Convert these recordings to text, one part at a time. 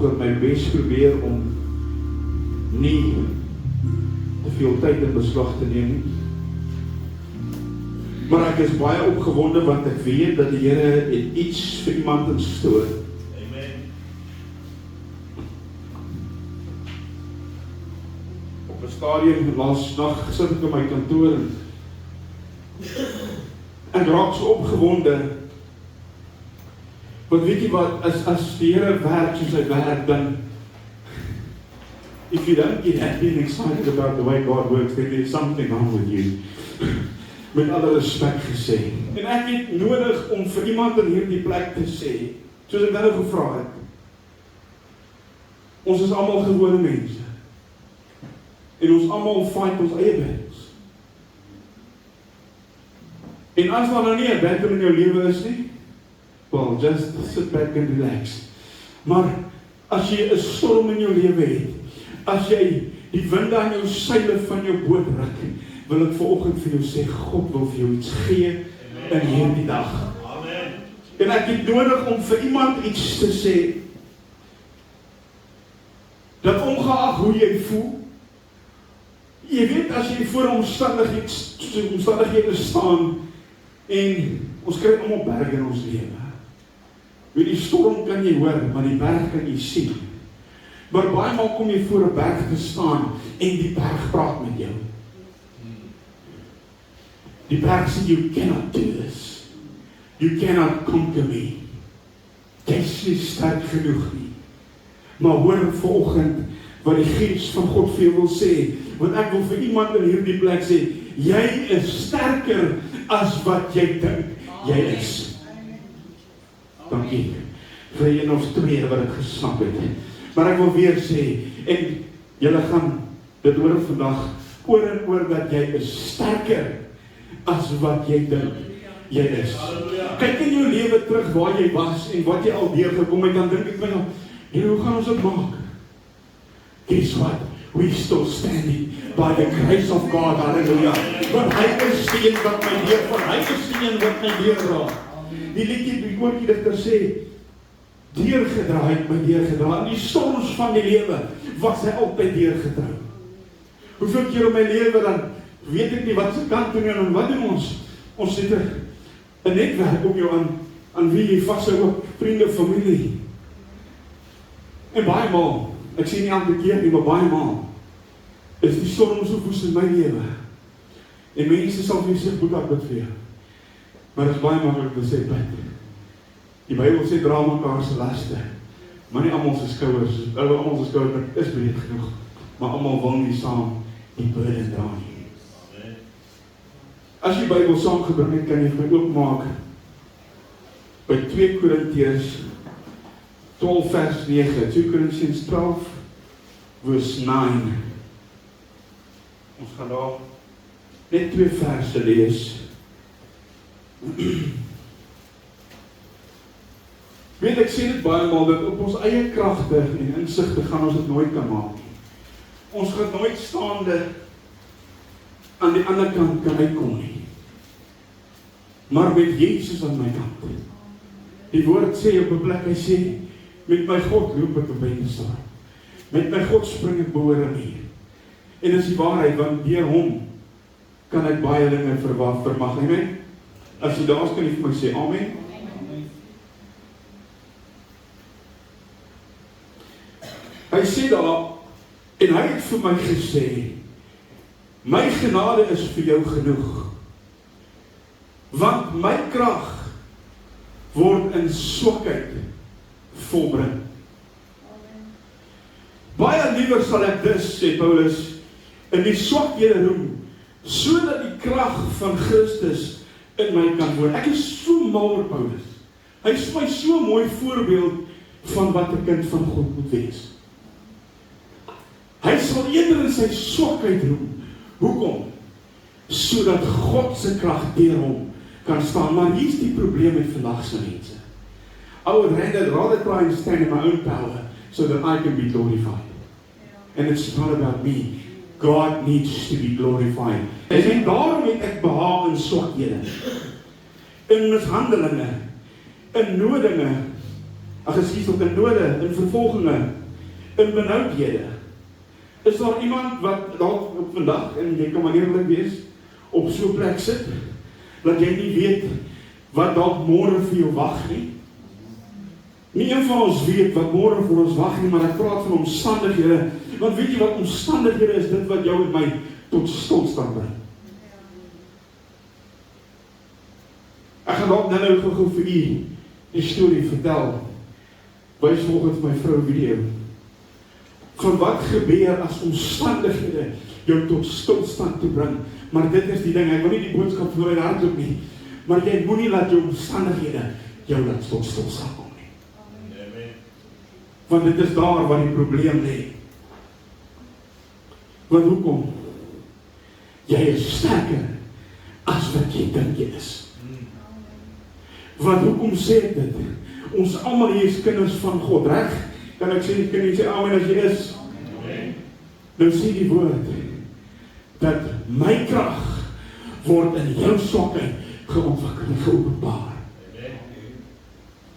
vanoggend my bes probeer om nie te veel tyd in beslag te neem nie. Maar ek is baie opgewonde want ek weet dat die Here het iets vir iemand instoor. Amen. Op 'n stadium laas nag sit ek in my kantoor en ek raak so opgewonde. Want weet jy wat, as die Here werk soos hy werk, dan if you don't get happy and excited about the way God works, then there's something wrong with you. Met alle respek gesê. En ek het nodig om vir iemand in hierdie plek te sê, soos ek nou gevra het. Ons is almal gewone mense. En ons almal fight ons eie battles. En as daar nou nie 'n battle in jou lewe is nie, well, just sit back and relax. Maar as jy 'n storm in jou lewe het, as jy die winde aan jou seile van jou boot ruk, wil ek vanoggend vir jou sê, God wil vir jou iets gee in hierdie dag. Amen. En ek het nodig om vir iemand iets te sê, dat ongeag hoe jy voel, jy weet as jy voor omstandighede staan, en ons kry almal berge in ons lewe. Weet die storm kan jy hoor, maar die berg kan jy sien. Maar baie maal kom jy voor 'n berg te staan en die berg praat met jou. Die berg sê, you cannot do this. You cannot conquer me. Jy is nie sterk genoeg nie. Maar hoor vanoggend wat die Gees van God vir jou wil sê, want ek wil vir iemand in hierdie plek sê, jy is sterker as wat jy dink jy is. Dankie vir een of twee wat ek gesnap het. Maar ek wil weer sê, en julle gaan dit hoor vandag, oor en oor dat jy is sterker as wat jy dink jy is. Kyk in jou lewe terug waar jy was en wat jy al deurgekom het, dan dink ek my nou, Here, hoe gaan ons dit maak? Guess what? We still standing by the grace of God, hallelujah. Want hy is die een wat my deurval, hy is die een wat my deurdra. Die liedjie, die koortjie digter sê, deurgedra het my deurgedra. In die storms van die lewe was hy altyd deurgedra. Hoeveel keer in my lewe dan weet ek nie wat se kant toe en wat doen ons? Ons het 'n netwerk om jou aan wie jy vashou, ook vriende, familie. En baie maal, ek sê nie ander keer nie, maar baie maal is die storm so woes in my lewe. En mense sal vir sê, "Boet ek bid vir jou." Maar dit is baie maklik te sê, "Bid." Die Bybel sê dra mekaar se laste, maar nie almal se skouers. Almal se skouers is breed genoeg, maar almal wil nie saam die burden dra nie. As jy Bybel saamgebring het, kan jy vir my oopmaak by 2 Korintiërs 12 vers 9, 2 Korintiërs 12 vers 9. Ons gaan daar net 2 verse lees. Weet ek sê dit baie maal, dat op ons eie kragte en insigte gaan ons dit nooit kan maak nie. Ons gaan nooit staande aan die ander kant kan uitkom nie. Maar met Jesus aan my kant. Die woord sê op 'n plek, hy sê, met my God loop ek op die storm. Met my God spring ek bo 'n rivier. En dis die waarheid, want deur hom kan ek baie dinge vermag. Amen. As jy daar is, kan jy vir my sê amen. Hy sê daar, en hy het vir my gesê, my genade is vir jou genoeg, want my krag word in swakheid volbring. Baie liewer sal ek dus, sê Paulus, in die swakhede roem, sodat die krag van Christus in my kan woon. Ek is so mal oor Paulus. Hy is my so mooi voorbeeld van wat 'n kind van God moet wees. Hy sal eerder in sy swakheid roem. Hoekom? Sodat God se krag deur hom kan staan. Maar hier's die probleem met vandag se mense. I would rather try and stand in my own power so that I can be glorified. And it's not about me. God needs to be glorified. En daarom het ek behaag in swakhede, in mishandelinge, in nodinge, geskies tot in dode, in vervolginge, in benoudhede. Is daar iemand wat dalk op vandag, en jy kan maar eerlik wees, op so 'n plek sit, dat jy nie weet wat dalk môre vir jou wag nie? Nie een van ons weet wat môre vir ons wag nie, maar ek praat van omstandighede, want weet jy wat omstandighede is, dit wat jou en my tot stilstand bring. Ek gaan dalk nou gou vir u die storie vertel. Wys volgens my vrou video. Van wat gebeur as omstandighede jou tot stilstand toe bring. Maar dit is die ding, ek wil nie die boodskap vir my hardloop nie, maar jy moenie laat jou omstandighede jou laat tot stilstand kom nie. Want dit is daar waar die probleem lê. Want hoekom? Jy is sterker as wat jy dink jy is. Want hoekom sê ek dit? Ons almal hier is kinders van God, reg? Kan ek sê, kan jy sê amen as jy is? Nou sê die woord, dat my krag word in jou swakheid geontwikkel en geopenbaar.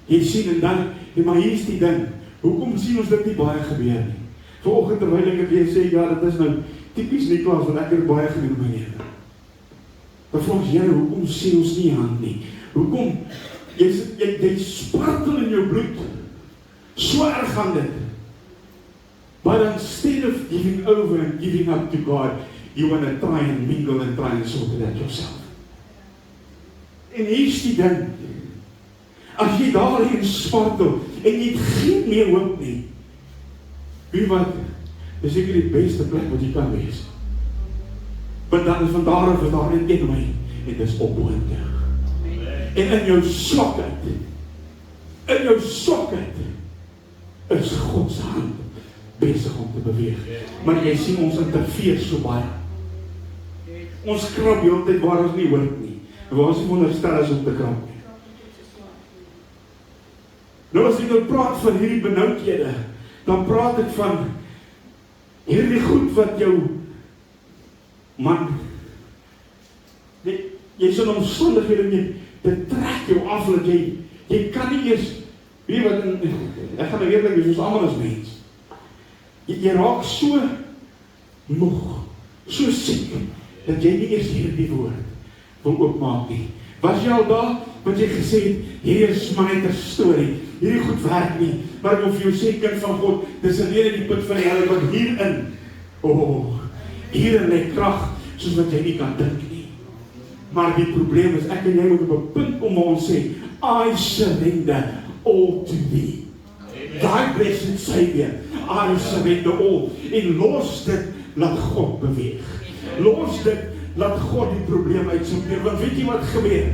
Jy sien en dan, maar hier is die ding, hoekom sien ons dit nie baie gebeur nie? Vanoggend terwyl ek weer sê, ja, dit is nou typies Niklas, wat ek baie gedoen in my lewe. Dan vra ons, Here, hoekom sien ons nie hand nie? Hoekom? Jy spartel in jou bloed. So erg gaan dit. But instead of giving over and giving up to God, you want to try and mingle and try and sort it out yourself. En hier is die ding. As jy daarin spartel, en jy het geen meer hoop nie, weet wat, dis seker die beste plek wat jy kan wees. Want dan is van daar af is daar net een my, en dis opboondig. En in jou swakheid, is Gods hand besig om te beweeg. Maar jy sien ons interfereer so baie. Ons krap die hele tyd waar ons nie hoort nie. En waar ons nie onderstel is om te krap nie. Nou as ek nou praat van hierdie benoudhede, dan praat ek van hierdie goed wat jou man, jy sal omstandighede nie, dit trek jou af, dat jy kan nie eers, weet wat, ek gaan nou eerlik wees, ons almal as mens, jy raak so moeg, so siek, dat jy nie eers hierdie woord wil oopmaak nie. Was jy al daar, wat jy gesê het, hier is maar net 'n storie, hierdie goed werk nie, maar ek wil vir jou sê, kind van God, dis alleen in die put van die hel, want hierin, hierin lê krag, soos wat jy nie kan dink nie. Maar die probleem is, ek en jy moet op 'n punt kom waar ons sê, I surrender all to thee. Thy blessed Savior, I surrender all. En los dit, laat God beweeg. Los dit, laat God die probleem uitsorteer. Want weet jy wat gebeur?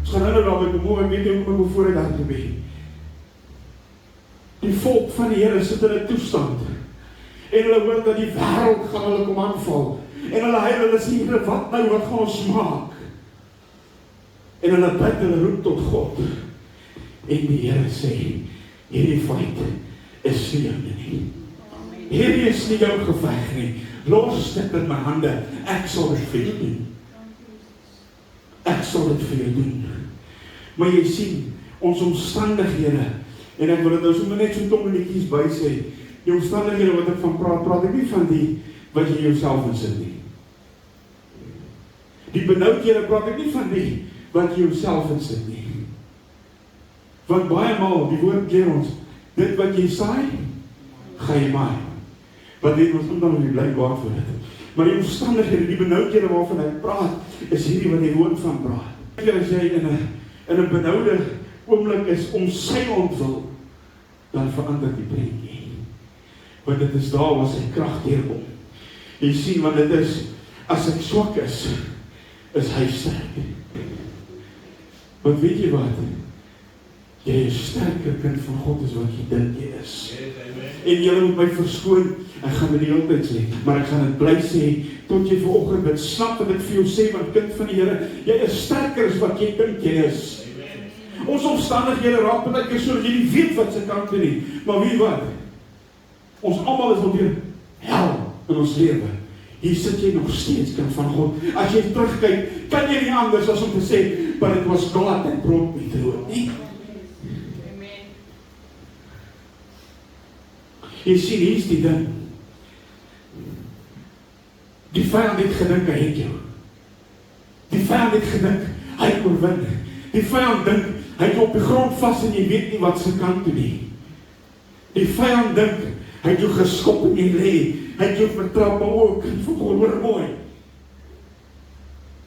Ons gaan nou daarby kom, ek weet nie hoe my vooruit daar gebeur. Die volk van die Here sit in 'n toestand. En hulle hoor dat die wêreld gaan hulle kom aanval. En hulle sê, wat nou, wat gaan ons maak? En hulle bid, hulle roep tot God. En die Here sê, hierdie feit is nie joune nie. Hierdie is nie jou geveg nie. Los dit in my hande, ek sal dit vir jou doen. Ek sal dit vir jou doen. Maar jy sien, ons omstandighede, en ek wil dit nou so net so tonnetjies by sê, die omstandighede wat ek van praat ek nie van die wat jy jouself insit nie. Die benoudhede praat ek nie van die wat jy jouself insit nie. Want baie maal, die woord leer ons, dit wat jy saai, gaan jy maai. Wat weet ons dan nie bly kwaad vir dit. Maar die omstandighede, die benoudhede waarvan hy praat, is hierdie wat die woord van praat. As jy in 'n benoude oomblik is om sy ontwil, dan verander die prentjie. Want dit is daar waar sy krag deurkom. Jy sien, want dit is, as ek swak is hy sterk. Want weet jy wat? Jy is sterker kind van God as wat jy dink jy is. En jy moet my verskoon, ek gaan dit die hele tyd sê, maar ek gaan dit bly sê, tot jy vanoggend dit snap wat ek vir jou sê, want kind van die Here, jy is sterker as wat jy dink jy is. Ons omstandighede raak baie keer so dat jy nie weet wat se kant toe nie. Maar weet wat? Ons almal is onder hel in ons lewe. Hier sit jy nog steeds kind van God. As jy terugkyk, kan jy nie anders as om te sê, but it was God that brought me through it. Jy sien, hier is die ding. Die vyand het gedink, hy het jou. Die vyand het gedink, hy het oorwin. Die vyand dink, hy het op die grond vas en jy weet nie wat sy kan toe nie. Die vyand dink, hy het jou geskop en jy lê. Hy het jou vertrap, maar ook, hoor mooi.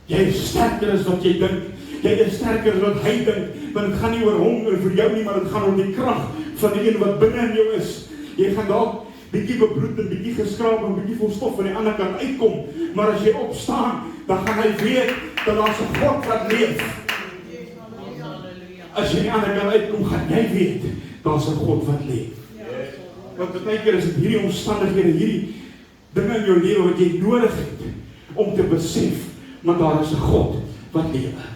Jy is sterker as wat jy dink. Jy is sterker as wat hy dink. Want het gaan nie oor hom en vir jou nie, maar het gaan oor die krag van die een wat binne in jou is. Jy gaan dalk bietjie bebloed en bietjie geskraap en bietjie vol stof van die ander kant uitkom. Maar as jy opstaan, dan gaan hy weet dat daar 'n God wat leef. As jy aan die ander kant uitkom, gaan jy weet, daar's 'n God wat leef. Want baie keer is dit hierdie omstandighede, hierdie dinge in jou lewe wat jy nodig het, om te besef, maar daar is 'n God wat lewe.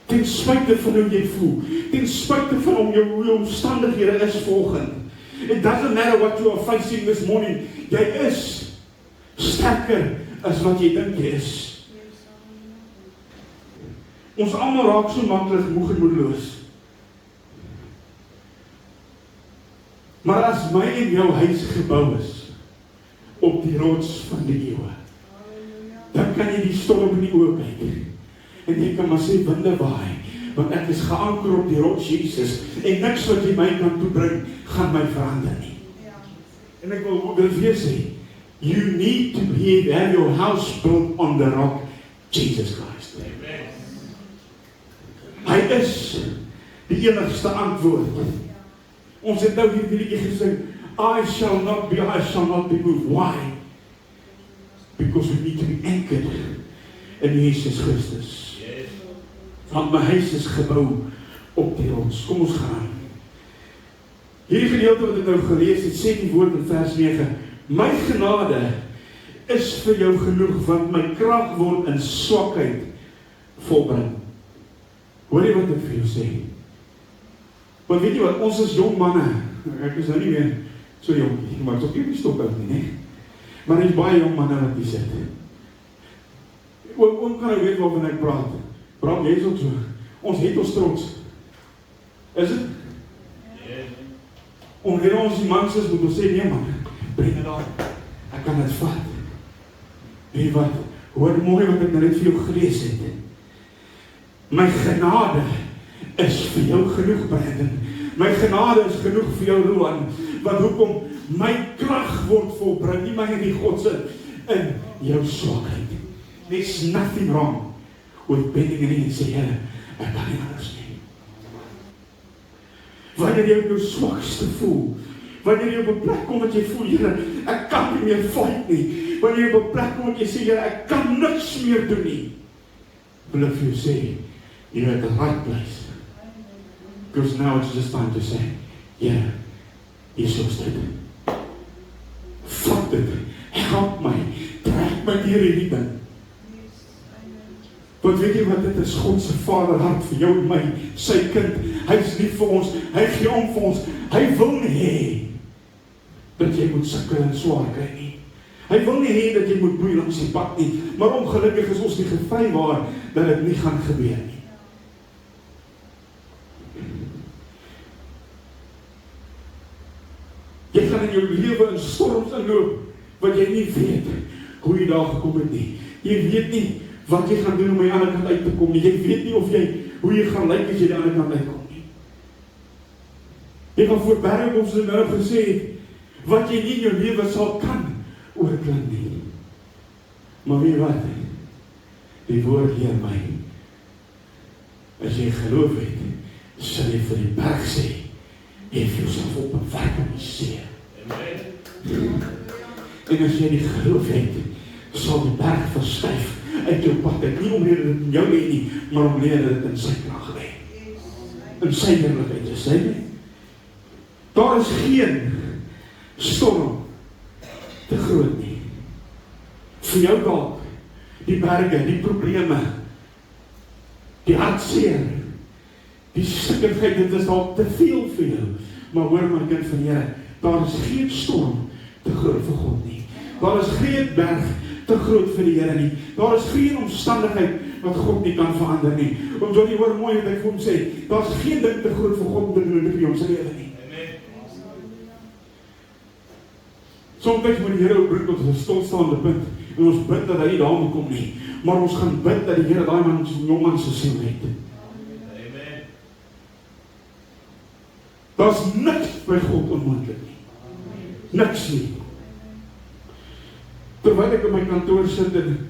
Ten spyte van hoe jy voel, ten spyte van hoe jou omstandighede is volgend. It doesn't matter what you are facing this morning, jy is sterker as wat jy dink jy is. Ons almal raak so maklik moeg en moedeloos. Maar as my en jou huis gebou is op die rots van die eeuwe, dan kan jy die storm in die oë kyk. En jy kan maar sê, winde waai, want ek is geanker op die rots Jesus, en niks wat jy my kan toebring, gaan my verander nie. En ek wil weer sê, you need to have your house built on the rock, Jesus Christ. Hy is die enigste antwoord. Ons het nou hierdie liedjie gesing, I shall not be moved. Why? Because we need to be anchored in Jesus Christus. Want my huis is gebou op die rots. Kom ons gaan. Hierdie gedeelte wat ek nou gelees het, sê die woord in vers 9, my genade is vir jou genoeg, want my krag word in swakheid volbring. Hoor jy wat ek vir jou sê? Want weet jy wat, ons is jong manne, ek is nou nie meer so jong, maar ek is ook nie stop uit nie, maar er is baie jong manne wat die sit. Oom kan nou weet waarvan ek praat. Bram, jy is ook so. Ons het ons trots. Is het? Omdat ons die mans is, moet ons sê, nee man, breng het daar. Ek kan het vat. Weet jy wat, hoor mooi wat ek net vir jou gelees het. My genade is vir jou genoeg, Brandon. My genade is genoeg vir jou, Roan. Want hoekom? My krag word volbring, nie my en die Godse, in jou swakheid. There's nothing wrong with bending in en sê, Here, ek kan nie anders nie. Wanneer jy op jou swakste voel, wanneer jy op 'n plek kom wat jy voel, Here, ek kan nie meer fight nie. Wanneer jy op 'n plek kom wat jy sê, Here, ek kan niks meer doen nie. Wil ek vir jou sê, you're at the right place. Because now it's just time to say, Here, hier soos dit. Vat dit, help my, trek my deur hierdie ding. Want weet jy wat, dit is God se vaderhart vir jou en my, sy kind. Hy is lief vir ons, hy gee om vir ons. Hy wil nie hê dat jy moet sukkel en swaar kry nie. Hy wil nie hê dat jy moet boei langs die pad nie. Maar ongelukkig is ons die gevrywaar dat dit nie gaan gebeur nie. Jy gaan in jou lewe in storms inloop wat jy nie weet hoe jy daar gekom het nie. Jy weet nie wat jy gaan doen om die ander kant uit te kom nie. Jy weet nie of hoe jy gaan lyk as jy die ander kant uitkom nie. Jy gaan voor berge kom, soos ek nou gesê het, wat jy nie in jou lewe sal kan oorklim nie. Maar weet wat? Die woord leer my, as jy geloof het, sal jy vir die berg sê, hef jouself op en werk om die see. En as jy die geloof het, sal die berg verskuif uit jou pad, nie omrede dit in jou lê nie, maar omrede dit in sy krag lê. In sy heerlikheid is hy nie. Daar is geen storm te groot nie. Vir jou dalk, die berge, die probleme, die hartseer, die stikkigheid, dit is dalk te veel vir jou. Maar hoor my kind van Here, daar is geen storm te groot vir God nie. Daar is geen berg te groot vir die Here nie. Daar is geen omstandigheid wat God nie kan verander nie. Omdat jy hoor mooi wat ek vir hom sê, daar is geen ding te groot vir God om te doen in ons lewe nie. Soms moet die Here bring tot 'n stilstaande punt en ons bid dat hy nie daar moet kom nie, maar ons gaan bid dat die Here daai man se jongman se siel red. Amen. Daar's niks by God onmoontlik nie. Niks nie. Terwyl ek in my kantoor sit en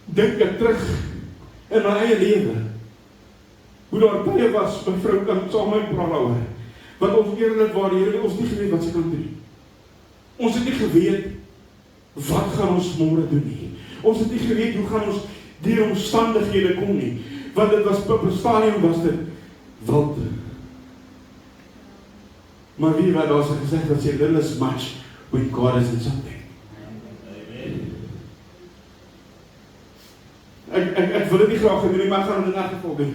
dink ek terug in my eie lewe, hoe daar tye was, my vrou kan saam met my praat daaroor, wat ons eerlikwaar die Here ons nie geweet wat sy kan doen. Ons het nie geweet wat gaan ons môre doen nie. Ons het nie geweet hoe gaan ons deur omstandighede kom nie. Want dit was op 'n stadium was dit wild. Maar wie wat daar gesê dat sê little is much when God is in something. Ek wil dit nie graag doen nie, maar ek gaan dit in 'n geval doen.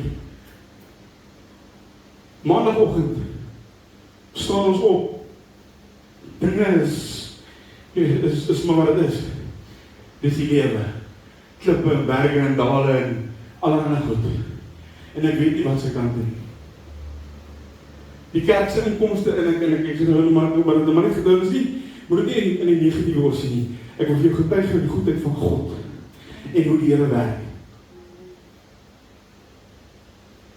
Maandagoggend staan ons op. Dinge is maar wat dit is. Dis die lewe. Klippe en berge en dale en allerlei goed. En ek weet nie wat sy kan doen. Die kerk se inkomste en ek sê nou maar nie geduld is nie, moet dit nie in die negatiewe oor sien nie. Ek wil vir jou getuig van die goedheid van God en hoe die Here werk.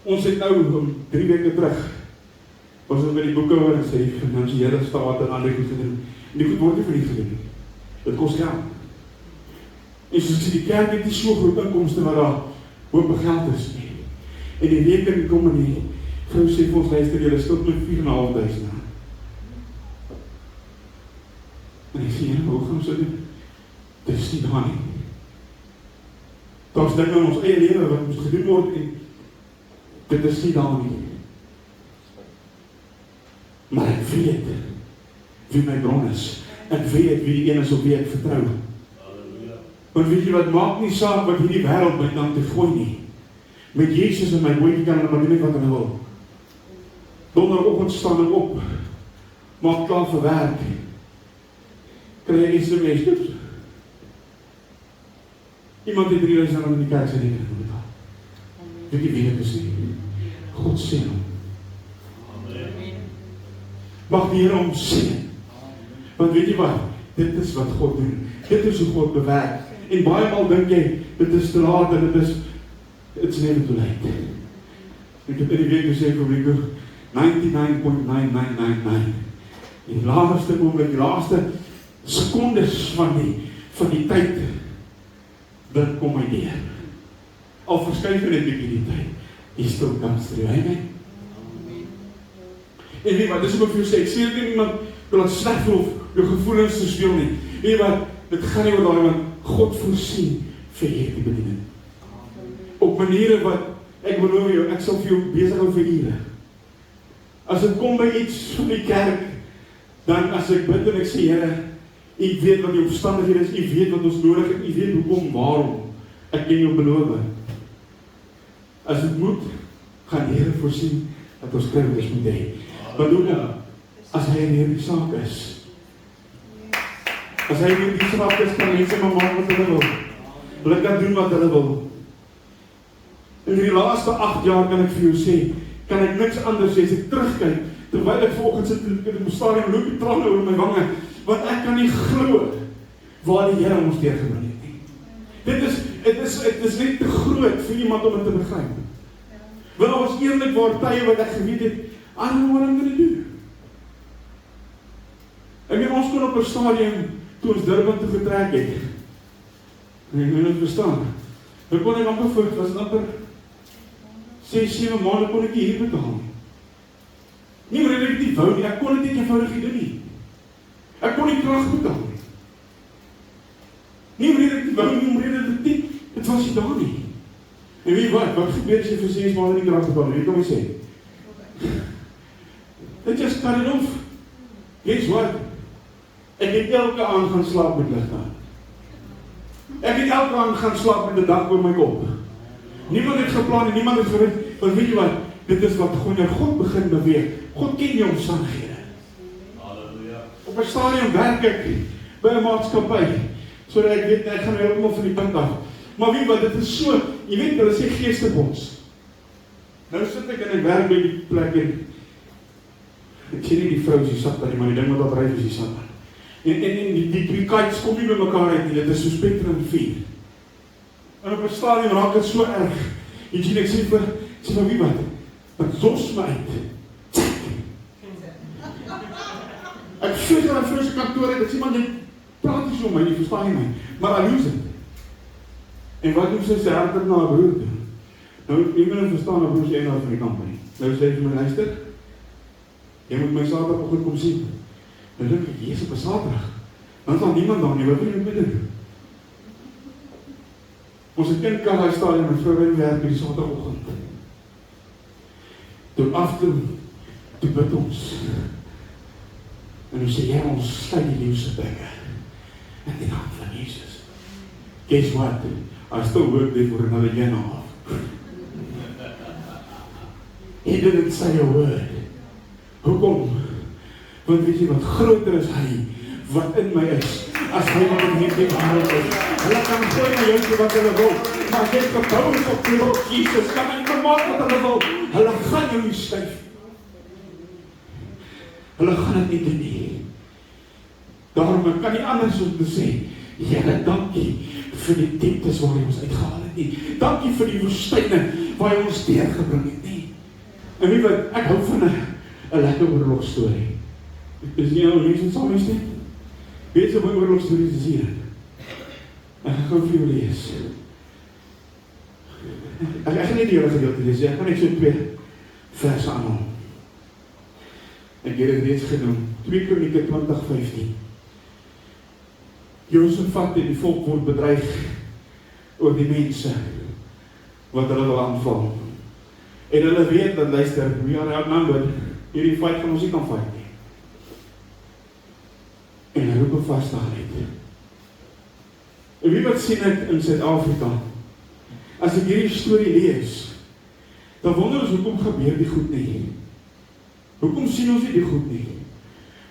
Ons het nou 3 weke terug was ons by die boekhouer en sê die finansiële staat en ander goed gedoen. En die goed word nie vir nie gedoen. Dit kos geld. En soos die kerk het nie so groot inkomste wat daar hoop geld is nie. En die rekening kom en die vrou sê vir ons luister, julle skuld met 4.500 na. En ek sê, hoe gaan ons dit doen? Dit is nie daar nie. Daar's dinge in ons eie lewe wat moet gedoen word en dit is nie daar nie. Maar ek weet wie my bron is. Ek weet wie die een is op wie ek vertrou. Want weet jy wat, maak nie saak wat hierdie wêreld my dan te gooi nie. Met Jesus in my bootjie kan hulle maar doen wat hulle wil. Donderdagoggend staan ek op, maak klaar vir werk, kry ek SMS toets. Iemand het 3.000 in die kerk sy rekening betaal. Weet jy wie dit is nie? God seën hom. Mag die Here hom seën. Want weet jy wat? Dit is wat God doen. Dit is hoe God bewerk. En baie maal dink jy, dit is te laat en it's never too late. Ek het in die week gesê vir my 99.9999. Die laaste oomblik, die laaste sekondes van die tyd, dit kom my neer. Al verskuif net bietjie die tyd. Jy still comes through, amen. En weet wat, dis ook vir jou sê, ek sê dit nie iemand wil het sleg voel of jou gevoelens te speel nie. Weet wat, dit gaan nie oor daai want God voorsien vir hierdie bediening. Op maniere wat, ek beloof jou, ek sal vir jou besig hou vir ure. As dit kom by iets van die kerk, dan as ek bid en ek sê, Here, U weet wat die omstandighede is, U weet wat ons nodig het, U weet hoekom, waarom, ek ken jou beloof. As dit moet, gaan die Here voorsien dat ons kinders moet hê. Want hoekom? As hy in hierdie saak is. As hy in hierdie saak is, kan mense maar maak wat hulle wil. Hulle kan doen wat hulle wil. In die laaste 8 jaar kan ek vir jou sê, kan ek niks anders sê as ek terugkyk, terwyl ek vanoggend sit in die stadium loop die trane oor my wange, want ek kan nie glo waar die Here ons deurgebring het nie. Dit is net te groot vir iemand om dit te begryp. Want daar was eerlikwaar tye wat ek geweet het, I don't know what I'm going to do. Ek weet ons kon op 'n stadium toe ons Durban toe getrek het. En ek moet dit verstaan. Ek kon net amper voort, was amper 6-7 maande kon ek hier betaal. Nie maar ek nie wou nie, ek kon dit nie eenvoudig doen nie. Ek kon nie krag betaal nie. Nie maar ek nie wou nie, maar dit was nie daar nie. En weet wat gebeur as jy vir 6 maande nie krag betaal nie? Weet kom jy sê? Dit just cut it off. Guess what? Ek het elke aand gaan slaap met lig aan. Ek het elke aand gaan slaap met 'n dak oor my kop. Niemand het geplan en niemand het geweet, want weet jy wat? Dit is wat God begin beweeg. God ken jou omstandighede. Halleluja. Op 'n stadium werk ek by 'n maatskappy, sodat ek weet ek gaan heeltemal van die punt af. Maar weet wat, dit is so, jy weet hulle sê geestebons. Nou sit ek en ek werk by die plek en ek sien nie die vrou is die sap, maar die ding wat op ry is die sap. En die kites kom nie by mekaar uit nie, dit is so Spectrum 4. En op 'n stadium raak dit so erg. Jy sien, ek sê vir wie wat? Wat los my uit. Ek vlieg na my vrou se kantoor en ek sê, man, jy praat nie so om my, jy verstaan nie my. Maar I lose it. En wat doen sy hardop na haar broer toe? Nou, jy moet nou verstaan, haar broer is eienaar van die company. Nou sê vir my, luister, jy moet my Saterdagoggend kom sien. Nou dink ek, jy is op 'n Saterdag. Dan sal niemand daar nie, wat wil jy met my doen? Ons het kind kan hy staan en my vrou in werk die Saterdagoggend. Toe bid ons. En hoe sê jy, ons sluit die leeuwse bekke in die naam van Jesus. Guess what? I still work there for another year and a half. He didn't say a word. Hoekom? Want weet jy wat groter is hy, wat in my is, as hy wat in hierdie wêreld is. Hulle kan gooi na jou wat hulle wil, maar as jy gebou is op die rots Jesus, kan hy nie maak wat hulle wil. Hulle gaan jou nie styf. Hulle gaan dit nie doen nie. Daarom ek kan nie anders om te sê, Here, dankie vir die dieptes waar jy ons uitgehaal het nie. Dankie vir die woestyne waar jy ons deurgebring het nie. En weet wat, ek hou van 'n lekker oorlogstorie. Is nie nou mense saam is nie? Weet jy my oorlogstories is hier? Ek gaan gou vir jou lees. Ek gaan nie die hele gedeelte lees, ek gaan net so 2 verse aanhaal. Ek het dit reeds genoem, 2 Kronieke 20:15. Josafat en die volk word bedreig oor die mense wat hulle wil aanval. En hulle weet dat, luister, we are outnumbered, hierdie fight gaan ons nie kan fight nie. En hy roep 'n vastigheid. En wie wat sien ek in Suid-Afrika? As ek hierdie storie lees, dan wonder ons hoekom gebeur die goed nie. Hoekom sien ons nie die goed nie?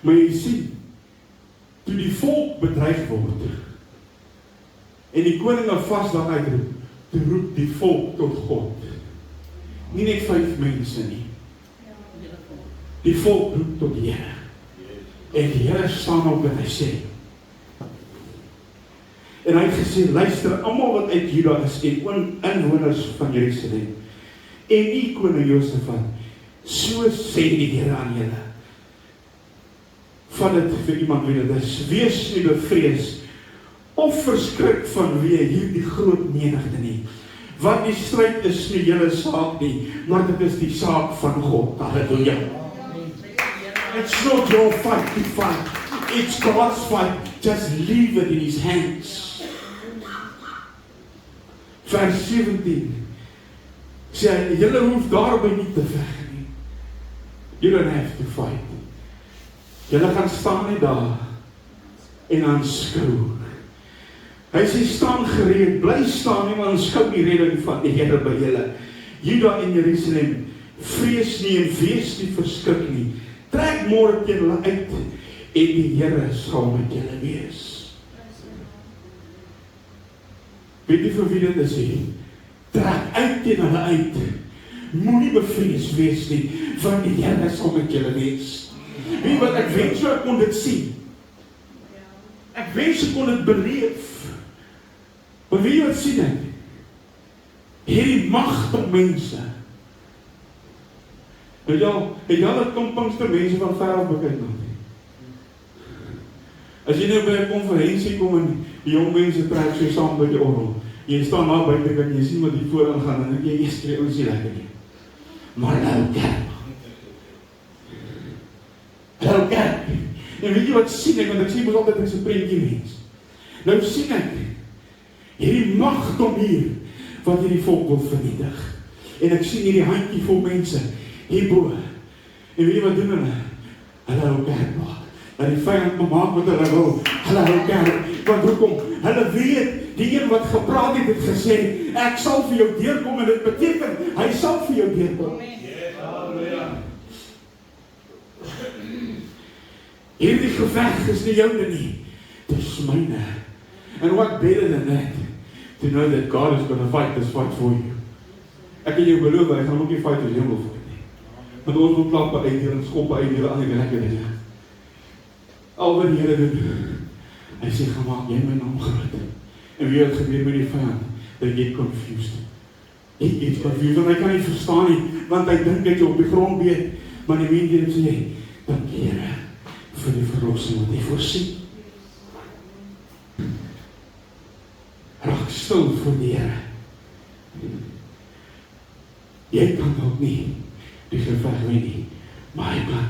Maar jy sien, toe die volk bedreig word, en die koning 'n vasdag uitroep, toe roep die volk tot God. Nie net 5 mense nie. Die volk roep tot die Here. En die Here staan op en hy sê, en hy het gesê, luister, almal wat uit Juda is, en inwoners van Jerusalem, en die koning Josafat, so sê die Here aan julle, vat dit vir iemand wie dit is, wees nie bevrees, of verskrik van wie hierdie groot menigte nie, want die stryd is nie julle saak nie, maar dit is die saak van God. Halleluja. It's not your fight to fight, it's God's fight, just leave it in his hands. Vers 17, sê hy, julle hoef daarby nie te veg nie, you don't have to fight. Julle gaan staan net daar, en aanskou. Hy sê, staan gereed, bly staan nie, maar aanskou die redding van die Here by julle. Juda en Jerusalem, vrees nie en wees nie verskrik nie. Trek môre teen hulle uit, en die Here sal met julle wees. Weet jy vir wie dit is hier? Trek uit teen hulle uit. Moenie bevrees wees nie, want die Here sal met julle wees. Weet wat, ek wens ek kon dit sien. Ek wens ek kon dit beleef. Maar weet jy wat sien ek? Hierdie magtige mense. Het jy al dat kom Pinkstermense van ver af bekyk nog nie? As jy nou by 'n konferensie kom en die jong mense trek so saam by die orgel, jy staan daar buite en jy sien wat hier vooraan gaan en jy eers kry ons nie lekker nie. Maar nou kerk. Nou kerk. En weet jy wat sien ek, want ek sien mos altyd ek 'n prentjie mens. Nou sien ek hierdie magdom hier wat hierdie volk wil vernietig. En ek sien hierdie handjie vol mense hierbo. En weet jy wat doen hulle? Hulle hou kerk maak. Dat die vyand maak wat hulle wil. Hulle hou kerk. Want hoekom? Hulle weet, die een wat gepraat het gesê, ek sal vir jou deurkom, en dit beteken, hy sal vir jou deurkom. Hierdie geveg is nie joune nie, dit is myne. And what better than that, to know that God is going to fight this fight for you. Ek kan jou beloof, hy gaan ook nie fight as jy wil fight nie. Want ons wil klappe uitdeel en skoppe uitdeel aan die lekker dinge. Al wat die Here doen, hy sê, gaan maak jy my naam groot. En wie het gebeur met die vyand? They get confused. Hy get confused, want hy kan nie verstaan nie, want hy dink dat jy op die grond weet, maar die mens sê, dank Here, vir die verlossing wat hy voorsien. Raak stil voor die Here. Jy kan dalk nie die geveg wen nie, maar hy kan.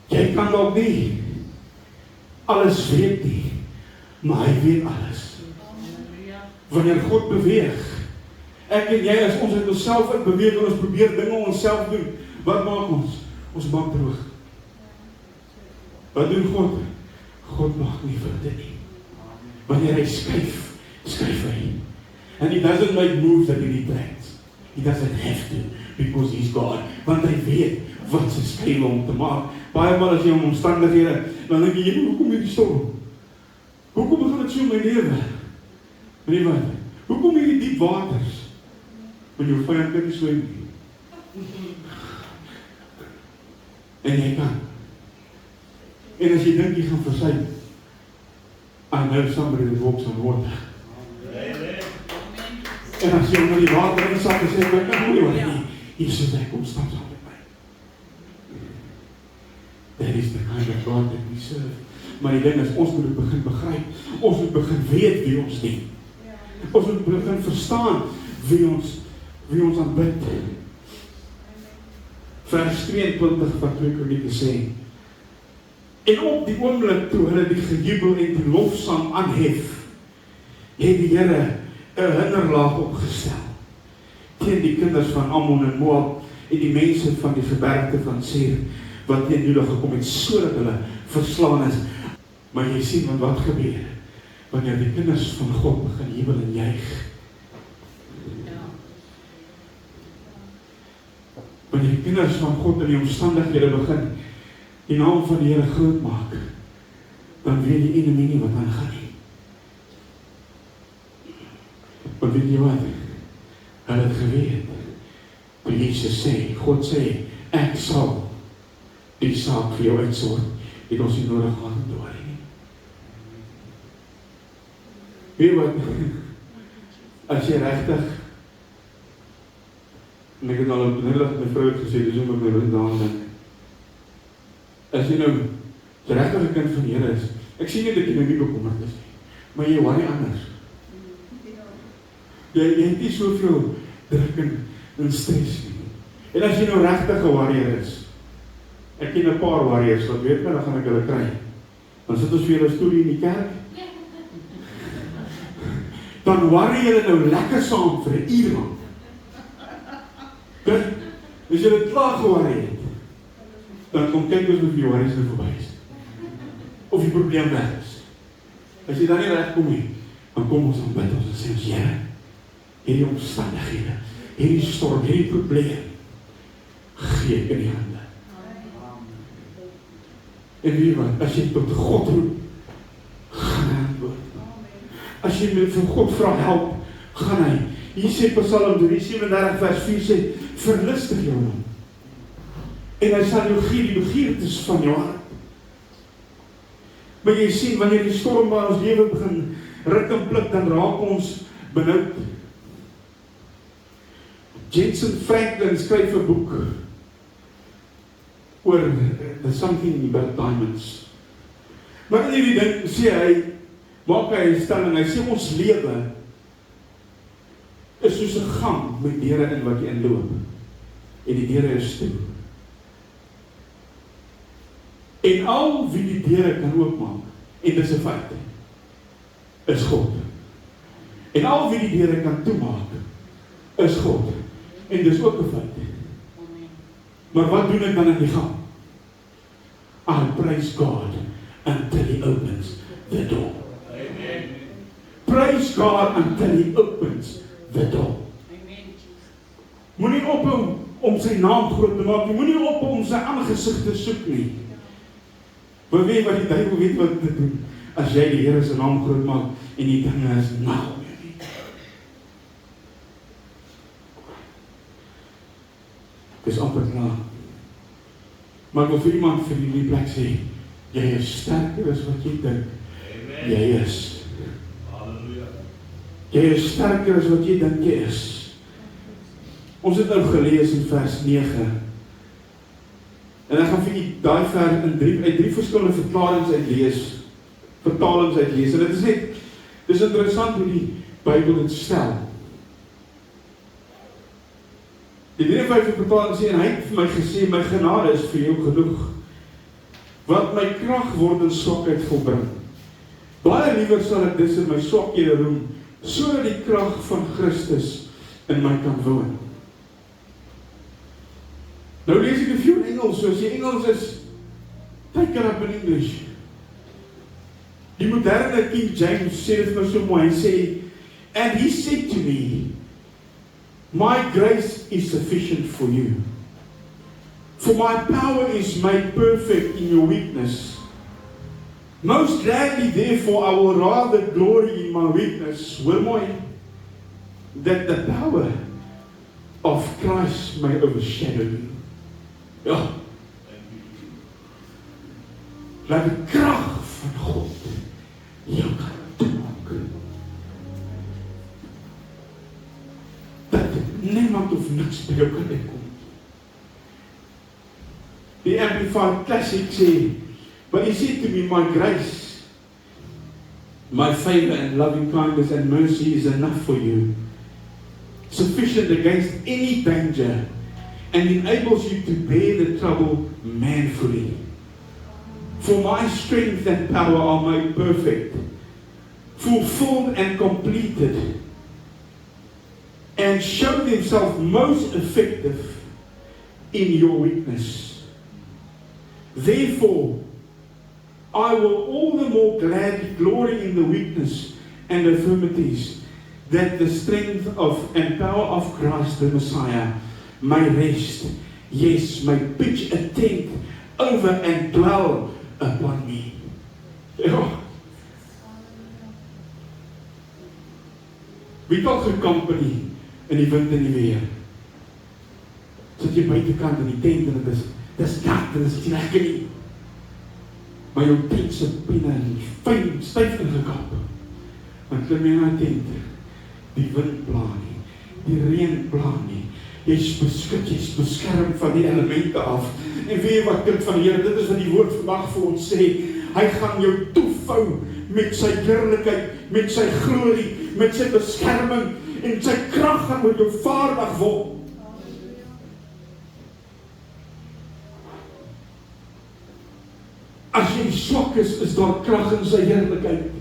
Jy kan dalk nie alles weet nie, maar hy weet alles. Wanneer God beweeg, ek en jy, as ons uit onsself uit beweeg en ons probeer dinge onsself doen, wat maak ons? Ons maak droog. Wat doen God? God maak nie vrede nie. Wanneer hy skuif, skuif hy. And he doesn't make moves that he retracts. He doesn't have to, because he's God. Want hy weet wat sy skuil om te maak. Baie maal as jy om omstandighede, dan dink jy, hoekom hierdie storm? Hoekom begin dit so in my lewe? Weet wat? Hoekom hierdie diep waters? Want jou vyand kan nie swem nie. En jy kan. En as jy dink jy gaan versuim, I know somebody that walks on water. En as jy onder die water insak en sê, ek kan nie hoor nie, hier sê hy, kom stap saam met my. That is the kind of God that we serve. Maar die ding is, ons moet het begin begryp, ons moet begin weet wie ons dien. Ons moet begin verstaan wie ons aanbid. Vers 22 van 2 Kronieke sê, en op die oomblik toe hulle die gejubel en die lofsang aanhef, het die Here 'n hinderlaag opgestel teen die kinders van Ammon en Moab en die mense van die gebergte van Seir, wat teen Juda gekom het, sodat hulle verslaan is. Maar jy sien wat gebeur, wanneer die kinders van God begin jubel en juig. Wanneer die kinders van God in die omstandighede begin die naam van die Here groot maak, dan weet die enemy nie wat aangaan nie. Want weet jy wat? Hulle het geweet. Maar Jesus sê, God sê, ek sal die saak vir jou uitsort, het ons nie nodig gehad om te worry nie. Weet wat? As jy regtig, en ek het al op my vrou gesê, dis om my rond aan dink. As jy nou regtig 'n kind van die Here is, ek sien nie dat jy nou nie bekommerd is nie, maar jy worry anders. Jy het nie soveel druk en stres nie. En as jy nou regtig 'n warrior is, ek ken 'n paar warriors, wat weet my, dan gaan ek hulle kry. Dan sit ons vir julle storie in die kerk. Dan worry julle nou lekker saam vir 'n uur lang. As jy dit klaar geworry het, dan kom kyk ons of die worries nou verby is. Of die probleem weg is. As jy dan nie reg kom nie, dan kom ons aanbid ons en sê ons, Here, hierdie omstandighede, hierdie storm, hierdie probleem, gee ek in die hande. En weet wat, as jy tot God roep, gaan hy antwoord. As jy vir God vra help, gaan hy. Hier sê Psalm 37 vers 4 sê, verlustig jou hom. En hy sal jou gee die begeertes van jou hart. Maar jy sien, wanneer die storm by ons lewe begin ruk en pluk, dan raak ons benoud. Jensen Franklin skryf 'n boek oor the something about diamonds. Maar in hierdie ding sê hy, maak hy 'n stelling, hy sê ons lewe is soos 'n gang met deure in wat jy inloop. En die deure is toe. En al wie die deure kan oopmaak, en dis 'n feit, is God. En al wie die deure kan toemaak, is God. En dis ook 'n feit. Maar wat doen ek dan in die gang? I praise God until He opens the door. Amen. Praise God until He opens the door. Moenie ophou om sy naam groot te maak nie. Moenie ophou om sy aangesig te soek nie. Maar weet wat die duiwel weet wat te doen, as jy die Here se naam groot maak, en die dinge is nou. Dis amper klaar. Maar ek wil vir iemand vir die plek sê, Jy is sterker as wat jy dink. Amen. Jy is. Hallelujah. Jy is sterker as wat jy dink jy is. Ons het nou gelees in vers 9. En ek gaan vir julle daai vers in drie verskillende vertalings uitlees. En dit is net, dis interessant hoe die Bybel dit stel. Die 53 vertaling sê, en hy het vir my gesê, my genade is vir jou genoeg, wat my krag word in swakheid volbring. Baie liewer sal ek dis in my swakhede roem, sodat die krag van Christus in my kan woon. Nou lees ek 'n few in Engels, so as jy Engels is, take it up in English. Die moderne King James sê dit nou so mooi, hy sê, and he said to me, my grace is sufficient for you. For my power is made perfect in your weakness. Most gladly, therefore, I will rather glory in my weakness, that the power of Christ may overshadow you. Ja. Laat die krag van God jou kan toemaak. Dat niemand of niks by jou kan uitkom. Die Amplified Classic sê, but he said to me, my grace, my favor and loving kindness and mercy is enough for you, sufficient against any danger, and enables you to bear the trouble manfully. For my strength and power are made perfect, fulfilled and completed, and show themselves most effective in your weakness. Therefore, I will all the more gladly glory in the weakness and infirmities, that the strength of and power of Christ the Messiah may rest, yes, may pitch a tent over and dwell upon me. Ja. Wie het al gekamp in die wind en die weer? Sit jy buitekant in die tent en dit is nat en dit is nie lekker nie. Maar jou tent se pinne fyn styf ingekap. Want klim jy na die tent, die wind bla nie, die reën bla nie. Jy's beskik, jy's beskerm van die elemente af. En weet wat kind van die Here, dit is wat die woord vandag vir ons sê. Hy gaan jou toevou met sy heerlikheid, met sy glorie, met sy beskerming en sy krag gaan oor jou vaardig word. As jy swak is daar krag in sy heerlikheid.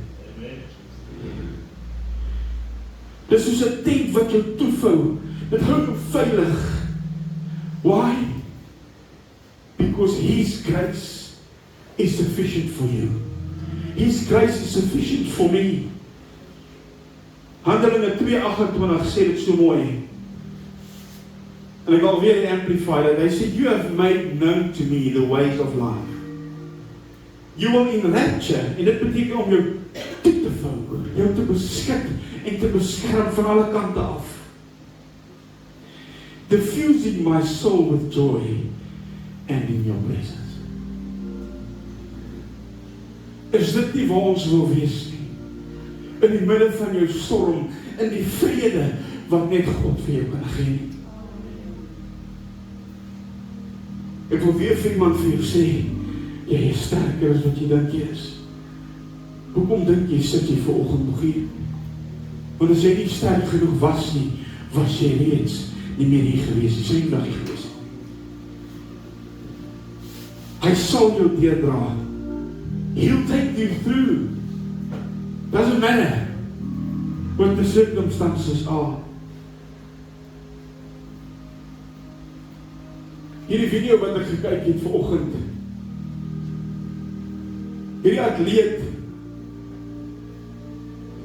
Dis soos 'n tent wat jou toevou. Dit hou jou veilig. Why? Because His grace is sufficient for you. His grace is sufficient for me. Handelinge 2:28 sê dit so mooi. En ek wil weer amplify that. They said, you have made known to me the ways of life. You will enrapture, en dit beteken om jou toe te vou, jou te beskik en te beskerm van alle kante af. Diffusing my soul with joy and in your presence. Is dit nie waar ons wil wees nie? In die midde van jou storm, in die vrede wat net God vir jou kan gee nie. Ek wil weer vir iemand vir jou sê, jy is sterker as wat jy dink jy is. Hoekom dink jy sit jy vanoggend nog hier? Want as jy nie sterk genoeg was nie, was jy reeds nie meer hier gewees, jy sê nie hier gewees. Hy sal jou deurdra. He'll take you through. Doesn't matter what the circumstances are. Hierdie video wat ek gekyk het vanoggend. Hierdie atleet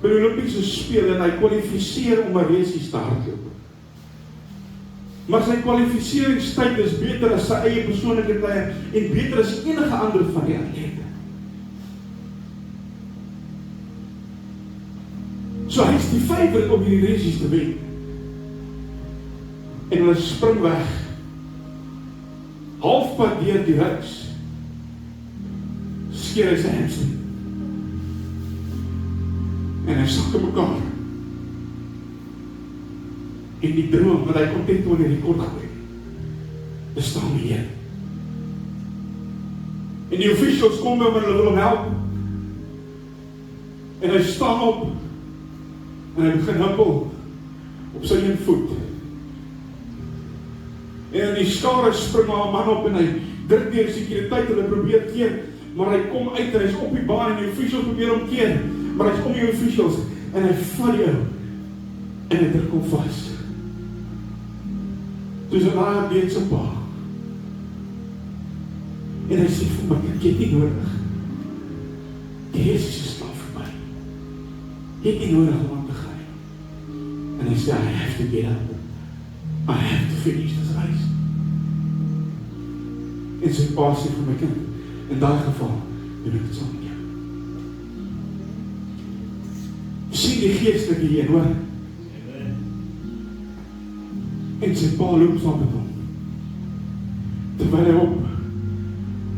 by die Olympiese spele en hy kwalifiseer om 'n resies te hardloop. Maar sy kwalifiseringstyd is beter as sy eie persoonlike tye en beter as enige ander van die atlete. So hy is die favourite om hierdie resies te wen. En hulle spring weg. Halfpad deur die reis skeer hy sy hamstring. En hy sak in mekaar. En die droom wat hy kon tentoon in die kort gooi, dis staan die Heer. En die officials kom by hom en hulle wil hom help. En hy staan op en hy begin huppel op sy een voet. En die skare spring na 'n man op en hy druk deur sekuriteit en hy probeer keer, maar hy kom uit en hy's op die baan en die officials probeer hom keer, maar hy's om die officials en hy vat jou en hy druk hom vas. Dis 'n baie beetse pa. En hy sê vir my, ek het nie nodig. Die Jesus is klaar vir my. Jy het nie nodig om aan te gaan. En hy sê, I have to get up. I have to finish this race. En sy pa sê vir my kind, in daai geval, doen ek het saam met jou. Sien die geestelike hier, hoor. En sy pa loop saam met hom. Terwyl hy op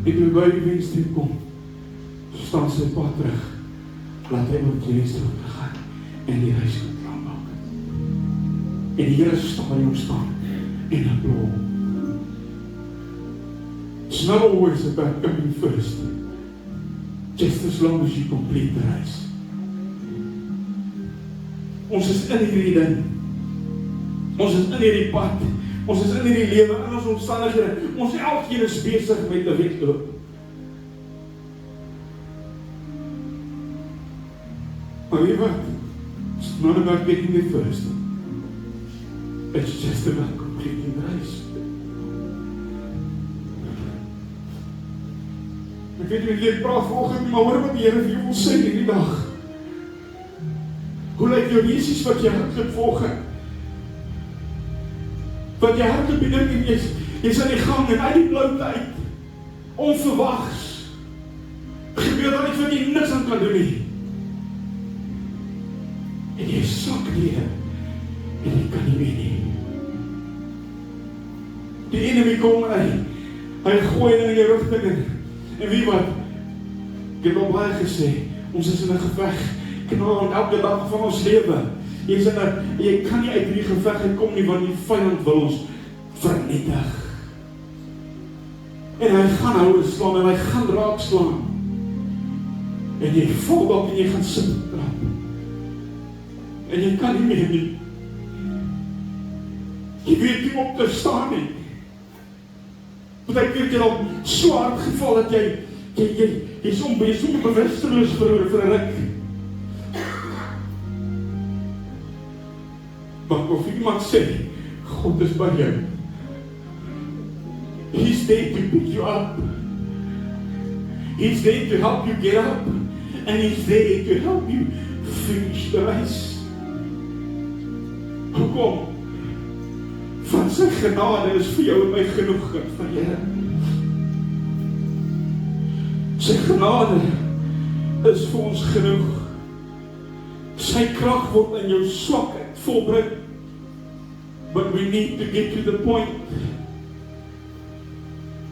en toe by die wenstreep kom, staan sy pa terug, laat hy op die wenstreep gegaan en die reis kan klaarmaak. En die Here stadium staan en applaus. It's not always about coming first, just as long as you complete the race. Ons is in hierdie ding. Ons is in hierdie pad. Ons is in hierdie lewe, in ons omstandighede. Ons elkeen is besig met 'n wedloop. Maar weet wat? It's not about getting there first. It's just about completing the race. Ek weet nie wat jy praat vanoggend, maar hoor wat die Here vir jou wil sê hierdie dag. Hoe lyk jou Jesus wat jy hardloop volgens? Wat jy hardloop die ding en jy's aan die gang en uit die bloute uit, onverwags, gebeur daar iets wat jy niks aan kan doen nie. En jy sak neer, en jy kan nie meer nie. Die enemy kom en hy gooi in jou rigting in. En wie wat? Ek het al baie gesê, ons is in 'n geveg, knaal elke dag van ons lewe. Jy kan nie uit hierdie geveg uitkom nie, want die vyand wil ons vernietig. En hy gaan hou slaan en hy gaan raak slaan. En jy val dalk en jy gaan sit trap. En jy kan nie meer nie. Jy weet nie op te staan nie. Partykeer het jy al so hard geval dat jy's onbewusteloos vir 'n ruk. Maar of iemand sê, God is by jou. He's there to pick you up. He's there to help you get up. And He's there to help you finish the race. Hoekom? Van sy genade is vir jou en my genoeg, van Here. Sy genade is vir ons genoeg. Sy krag word in jou swakheid volbring. But we need to get to the point.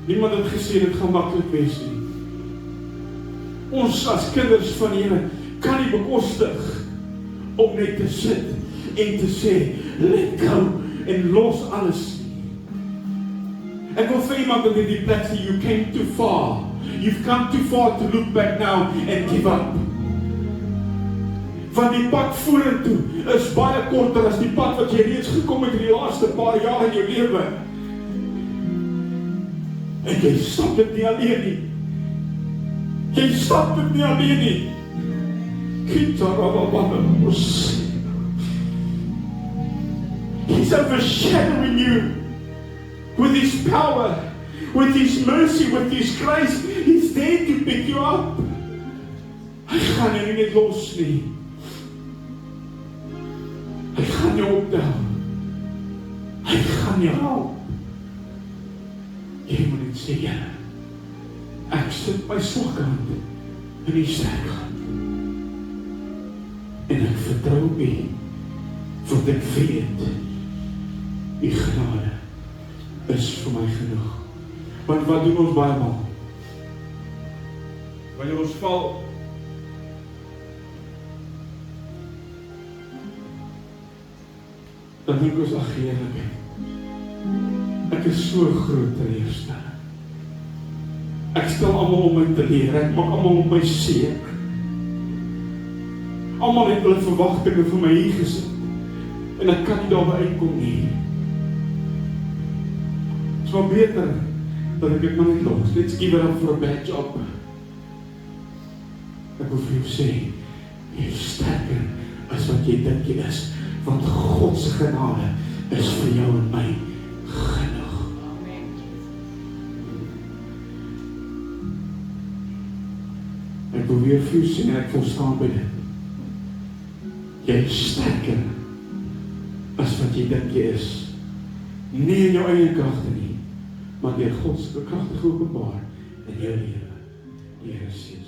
Niemand het gesê dit gaan maklik wees nie. Ons as kinders van die Here kan nie bekostig om net te sit en te sê, let go en los alles. Ek wil vir iemand in die plek sê, you came too far. You've come too far to look back now and give up. Want die pad vorentoe is baie korter as die pad wat jy reeds gekom het in die laaste paar jaar in jou lewe. En jy stap dit nie alleen nie. Jy stap dit nie alleen nie. He's overshadowing you with His power, with His mercy, with His grace. He's there to pick you up. Hy gaan jou nie los nie. Hy gaan jou optel. Hy gaan jou help. Jy moet net sê, Here, ek sit my swakke hand in die sterk hand. En ek vertrou U, want ek weet, U genade is vir my genoeg. Want wat doen ons baie maal? wanneer ons val, dan dink ons, ag Heerlik, ek is so groot teleurstelling. Ek stel almal om my te leer, ek maak almal om my seer. Almal het hulle verwagtinge vir my hier gesit, en ek kan nie daarby uitkom nie. Het is wel beter, dat ek dit maar net los. Let's give it up for a bad job. Ek wil vir jou sê, jy is sterker as wat jy dink jy is, want God se genade is vir jou en my genoeg. Ek wil weer vir jou sê, en ek wil staan by dit. Jy is sterker as wat jy dink jy is. Nie in jou eie kragte nie, maar deur God se kragtige openbaar in jou lewe. Die Here sê